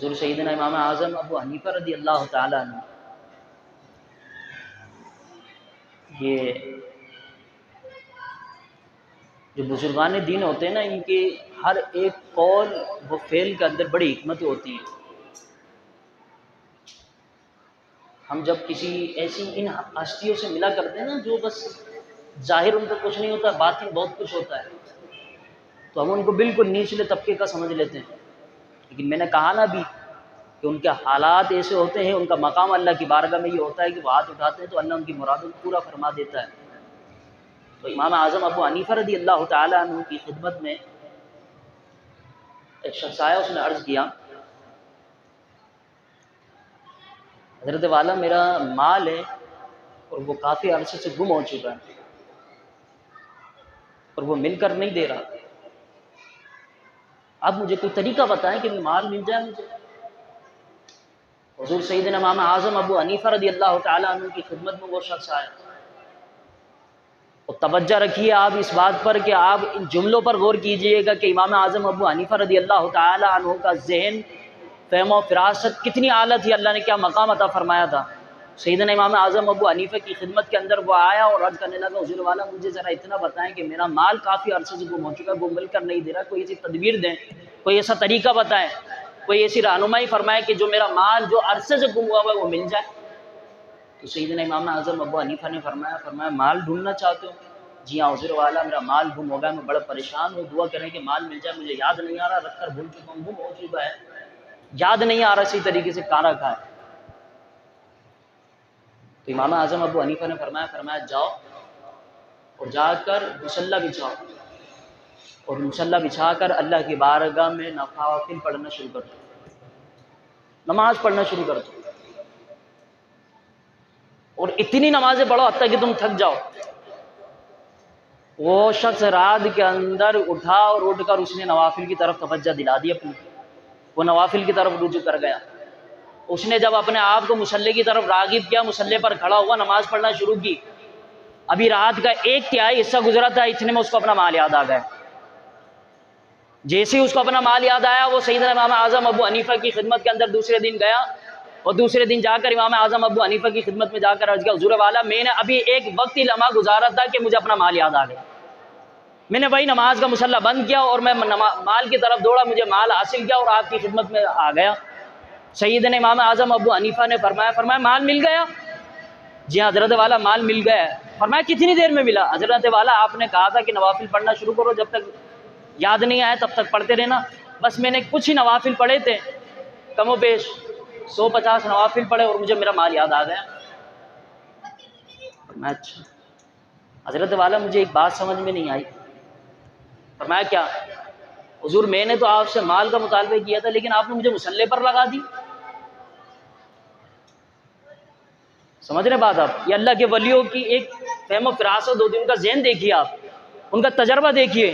हुज़ूर सैयदना इमाम आज़म अबू हनीफ़ा रज़ी अल्लाह ताला अन्हु, ये जो बुजुर्गान दीन होते हैं ना, इनके हर एक कौल व फ़ेल के अंदर बड़ी हिकमत होती है। हम जब किसी ऐसी इन हस्तियों से मिला करते हैं ना, जो बस ज़ाहिर उनका कुछ नहीं होता, बातिन बहुत कुछ होता है, तो हम उनको बिल्कुल निचले तबके का समझ लेते हैं। लेकिन मैंने कहा ना अभी कि उनके हालात ऐसे होते हैं, उनका मकाम अल्लाह की बारगाह में ये होता है कि वो हाथ उठाते हैं तो अल्लाह उनकी मुरादों को पूरा फरमा देता है। तो इमाम आज़म अबू हनीफ़ा रज़ी अल्लाह ताला अन्हु की खिदमत में एक शख्स आया, उसने अर्ज़ किया, हज़रत वाला मेरा माल है और वो काफ़ी अरसे से गुम हो चुका है और वो मिलकर नहीं दे रहा, आप मुझे कोई तरीका बताएं कि माल मिल जाए मुझे। हुज़ूर सैयदना इमाम आज़म अबू हनीफ़ा रज़ी अल्लाह ताला अन्हु की खिदमत में वो शख्स आया। और तवज्जो रखिए आप इस बात पर कि आप इन जुमलों पर गौर कीजिएगा कि इमाम आज़म अबू हनीफ़ा रज़ी अल्लाह ताला अन्हु का ज़हन, फ़हम और फ़िरासत कितनी आला थी, अल्लाह ने क्या मकाम अता फ़रमाया था। सैयदना इमाम आज़म अबू हनीफ़ा की खिदमत के अंदर वो आया और अर्ज़ करने लगा, हुज़ूर वाला मुझे ज़रा इतना बताएं कि मेरा माल काफ़ी अरसे से गुम हो चुका है, वो मिलकर नहीं दे रहा, कोई ऐसी तदबीर दें, कोई ऐसा तरीका बताएं, कोई ऐसी रहनुमाई फरमाएं कि जो मेरा माल जो अरसे से गुम हुआ है वो मिल जाए। तो सैयदना इमाम आज़म अबू हनीफ़ा ने फरमाया माल ढूंढना चाहते हो? जी हाँ हुज़ूर वाला, मेरा माल गुम हो गया, मैं बड़ा परेशान हूँ, दुआ करें कि माल मिल जाए, मुझे याद नहीं आ रहा, रख कर भूल चुका हूँ, गुम हो चुका है, याद नहीं आ रहा सही तरीके से कहाँ रखा है। तो इमाम आज़म अबू हनीफ़ा ने फरमाया जाओ और जाकर मुसल्ला बिछाओ और मुसल्ला बिछाकर अल्लाह की बारगाह में नवाफिल पढ़ना शुरू कर दो, नमाज पढ़ना शुरू कर दो और इतनी नमाजें पढ़ो हत्ता कि तुम थक जाओ। वो शख्स रात के अंदर उठा और उठकर उसने नवाफिल की तरफ तवज्जो दिला दी अपनी, वो नवाफिल की तरफ रुजू कर गया। उसने जब अपने आप को मुसल्ले की तरफ रागिब किया, मुसल्ले पर खड़ा हुआ, नमाज पढ़ना शुरू की, अभी रात का 1/3 हिस्सा गुजरा था, इतने में उसको अपना माल याद आ गया। जैसे ही उसको अपना माल याद आया, वो सैयदना इमाम आज़म अबू हनीफ़ा की खिदमत के अंदर दूसरे दिन गया और दूसरे दिन जाकर इमाम आज़म अबू हनीफ़ा की खिदमत में जाकर अर्ज़ किया, हुज़ूर वाला मैंने अभी एक वक्त ही लम्हा गुजारा था कि मुझे अपना माल याद आ गया, मैंने वही नमाज का मुसल्ला बंद किया और मैं माल की तरफ दौड़ा, मुझे माल हासिल किया और आपकी खिदमत में आ गया। सैयदना इमाम आज़म अबू हनीफ़ा ने फरमाया माल मिल गया? जी हाँ हज़रत वाला माल मिल गया। फरमाया कितनी देर में मिला? हज़रत वाला आपने कहा था कि नवाफिल पढ़ना शुरू करो, जब तक याद नहीं आया तब तक पढ़ते रहना, बस मैंने कुछ ही नवाफिल पढ़े थे, कमो बेश 150 नवाफिल पढ़े और मुझे मेरा माल याद आ गया। फरमाया अच्छा। हज़रत वाला मुझे एक बात समझ में नहीं आई। फरमाया क्या? हुजूर मैंने तो आपसे माल का मुतालबा किया था, लेकिन आपने मुझे मुसल्ले पर लगा दी। समझ रहे बात आप? ये अल्लाह के वलियों की एक फहम और फिरासत होती है, उनका ज़हन देखिए आप, उनका तजर्बा देखिए,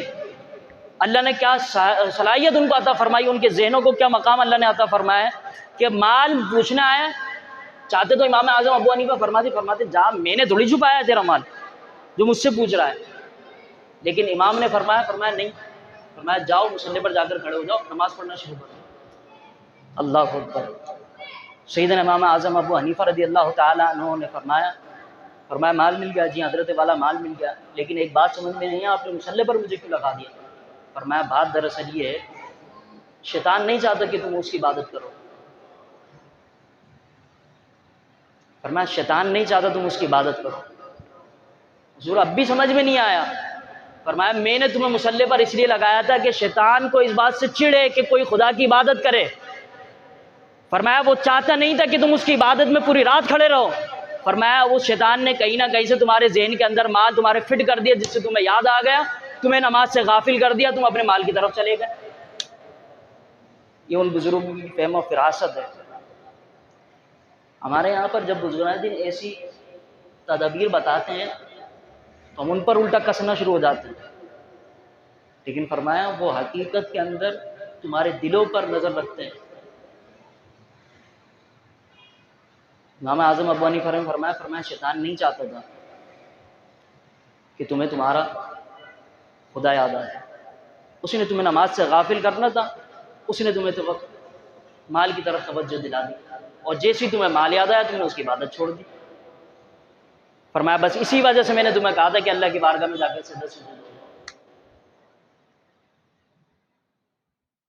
अल्लाह ने क्या सलाहियत उनको अता फरमाई, उनके जहनों को क्या मकाम अल्लाह ने अता फरमाया कि माल पूछना है चाहते तो इमाम आज़म अबू हनीफ़ा फरमाते जा, मैंने थोड़ी छुपाया है तेरा माल जो मुझसे पूछ रहा है, लेकिन इमाम ने फरमाया नहीं, फरमाया जाओ मुसल्ले पर जाकर खड़े हो जाओ, नमाज पढ़ना शुरू करो। अल्लाह अकबर। सैयदना इमाम आज़म अबू हनीफ़ा रज़ी अल्लाह ताला अन्हु ने फरमाया माल मिल गया? जी हज़रत वाला माल मिल गया, लेकिन एक बात समझ में नहीं है, आपने मुसल्ले पर मुझे क्यों लगा दिया? फरमाया बात दरअसल ये है, शैतान नहीं चाहता कि तुम उसकी इबादत करो। फरमाया शैतान नहीं चाहता तुम उसकी इबादत करो। हुज़ूर अब भी समझ में नहीं आया। फरमाया मैंने तुम्हें मुसल्ले पर इसलिए लगाया था कि शैतान को इस बात से चिढ़े कि कोई खुदा की इबादत करे। फरमाया वो चाहता नहीं था कि तुम उसकी इबादत में पूरी रात खड़े रहो। फरमाया वो शैतान ने कहीं ना कहीं से तुम्हारे जहन के अंदर माल तुम्हारे फिट कर दिया, जिससे तुम्हें याद आ गया, तुम्हें नमाज से गाफिल कर दिया, तुम अपने माल की तरफ चले गए। ये उन बुजुर्गों की फहम और फिरासत है। हमारे यहाँ पर जब बुजुर्ग ऐसी तदबीर बताते हैं तो हम उन पर उल्टा कसना शुरू हो जाते हैं, लेकिन फरमाया वो हकीकत के अंदर तुम्हारे दिलों पर नज़र रखते हैं। इमाम आज़म अबू हनीफ़ा ने फरमाया शैतान नहीं चाहता था कि तुम्हें तुम्हारा खुदा याद आए, उसने तुम्हें नमाज से गाफिल करना था, उसने तुम्हें तो माल की तरफ तवज्जो दिला दी, और जैसे ही तुम्हें माल याद आया तुमने उसकी इबादत छोड़ दी। फरमाया बस इसी वजह से मैंने तुम्हें कहा था कि अल्लाह की बारगाह में जाकर सजदा सुजूद करो।